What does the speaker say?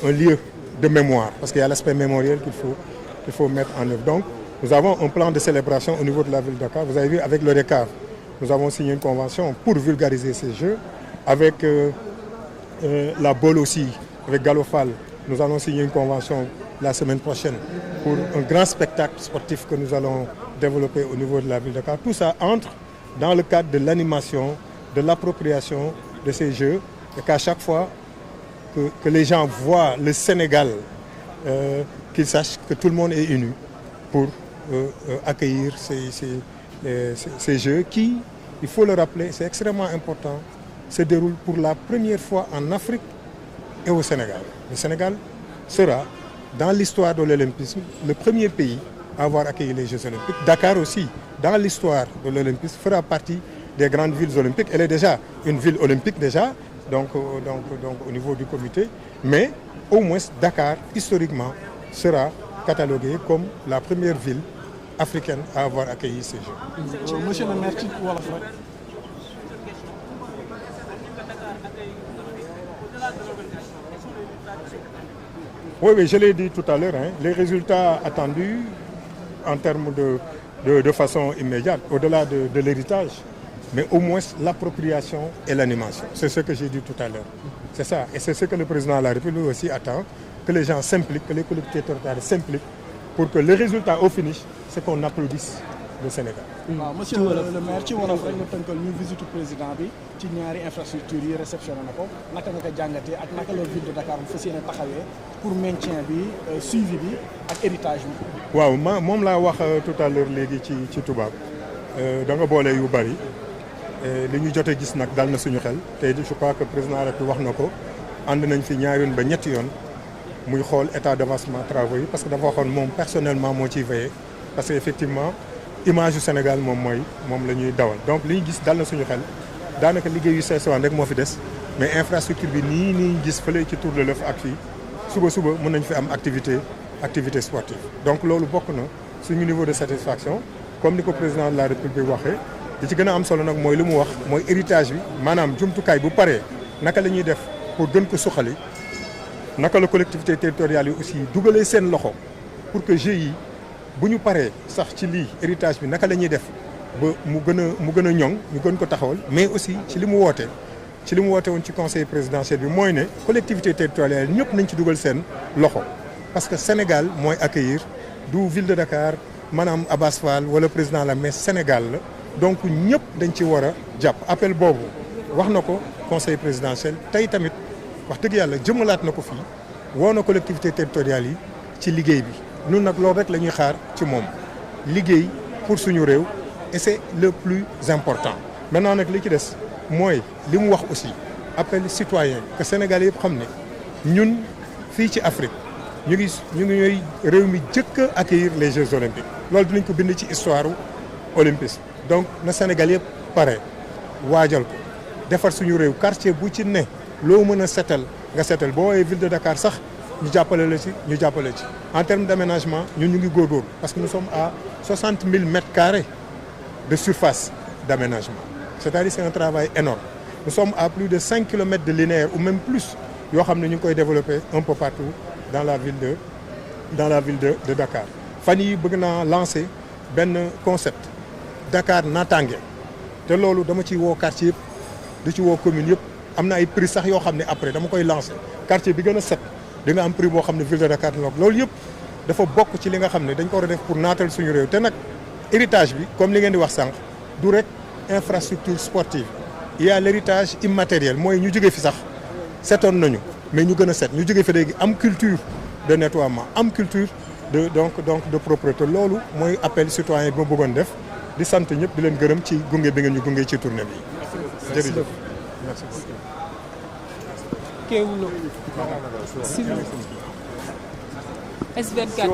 un lieu de mémoire, parce qu'il y a l'aspect mémoriel qu'il faut mettre en œuvre. Donc, nous avons un plan de célébration au niveau de la ville de Dakar. Vous avez vu, avec le RECAV, nous avons signé une convention pour vulgariser ces jeux. Avec la BOL aussi, avec Galofal, nous allons signer une convention la semaine prochaine pour un grand spectacle sportif que nous allons développer au niveau de la ville de Dakar. Tout ça entre dans le cadre de l'animation, de l'appropriation de ces jeux, et qu'à chaque fois que les gens voient le Sénégal, qu'ils sachent que tout le monde est uni pour accueillir ces jeux qui, il faut le rappeler, c'est extrêmement important, se déroulent pour la première fois en Afrique et au Sénégal. Le Sénégal sera, dans l'histoire de l'olympisme, le premier pays à avoir accueilli les Jeux olympiques. Dakar aussi, dans l'histoire de l'olympisme, fera partie des grandes villes olympiques. Elle est déjà une ville olympique déjà, donc au niveau du comité, mais au moins Dakar, historiquement, sera cataloguée comme la première ville africaine à avoir accueilli ces Jeux. Monsieur le maire, oui, je l'ai dit tout à l'heure, les résultats attendus en termes de façon immédiate, au-delà de l'héritage, mais au moins l'appropriation et l'animation. C'est ce que j'ai dit tout à l'heure. C'est ça. Et c'est ce que le président de la République aussi attend, que les gens s'impliquent, que les collectivités territoriales s'impliquent pour que le résultat au finish, c'est qu'on applaudisse le Sénégal. Monsieur le maire, ci wolof rek nga tënkal ñu visite président bi ci ñaari infrastructure yi réceptionné na ko naka nga ko jàngatee ak naka la ville de Dakar bu fas yéene taxawee pour maintien bi suivi bi ak héritage bi. waaw moom laa wax tout à l'heure léegi ci tubaab da nga boole yu bari li ñu jotee gis nag dal na suñu xel tey je crois que président rek wax na ko ànd nañ fi ñaari yoon ba ñetti yoon muy xool état d'avancement travaux yi parce que dafa waxoon moom personnellement moo ciy veillé parce que effectivement image du Sénégal moom la ñuy dawal donc li ñu gis dal na suñu xel daanaka liggéey yu seesawaan rek moo fi des mais infrastructure bi nii gis fële ci Tour de l'Oeuf ak fii suba mën nañ fi am activité sportive donc loolu bokk na suñu niveau de satisfaction comme ni ko président de la République waxee li ci gën a am solo nag mooy li mu wax mooy héritage bi maanaam jumtukaay bu paree naka la ñuy def pour gën ko suqali naka la collectivité territoriale yi aussi dugalee seen loxo pour que jeux yi bu ñu paree sax ci lii héritage bi naka la ñuy def ba mu gën a ñoŋ ñu gën ko taxawal mais aussi ci li mu woote woon ci conseil présidentiel bi mooy ne collectivité territoriale ñëpp nañ ci dugal seen loxo parce que Sénégal mooy accueillir du ville de Dakar maanaam Abass Fall wala président la mais Sénégal la donc ñëpp dañ ci war a jàpp appel boobu wax na ko conseil présidentiel tey tamit wax dëgg yàlla jëmalaat na ko fii woo na collectivité territoriale yi ci liggéey bi ñun nag loolu rek la ñuy xaar ci moom liggéey pour suñu réew et c'est le plus important maintenant nag li ci des mooy li mu wax aussi appel citoyen que Sénégal yëpp xam ne ñun fii ci Afrique ñu ngi ñooy réew mi jëkk a accueillir les Jeux olympiques loolu dinañ ko bind ci histoire olympisme donc na Sénégal yëpp pare waajal ko defar suñu réew quartier bu ci ne loo mën a setal nga setal boo woowee ville de Dakar sax ñu jàppale ci en termes d'aménagement ñun ñu ngi góorgóorlu parce que nous sommes à 60 000 mètres carrés de surface d'aménagement c'est-à-dire c'est un travail énorme nous sommes à plus de 5 kilomètres de linéaire ou même plus yoo xam ne ñu ngi koy développer un peu partout dans la ville de Dakar fan yi bëgg naa lancer benn concept Dakar naataange te loolu dama ciy woo quartier yëpp di ci woo commune yëpp am na ay prix sax yoo xam ne après dama koy lancer quartier bi gën a set di nga am prix boo xam ne ville de Dakar loolu yëpp dafa bokk ci li nga xam ne dañ ko war a def pour naatal suñu réew te nag héritage bi comme li ngeen di wax sànq du rek infrastructure sportive il y a l'héritage immatériel mooy ñu jóge fi sax setoon nañu mais ñu gën a set ñu jóge fi léegi am culture de nettoiement am culture de de propreté loolu mooy appel citoyen bi ma bëggoon def di sant ñëpp di leen gërëm ci gunge bi ngeen ñu gunge ci tournée bi jërëjëf merci Kéwoulo S24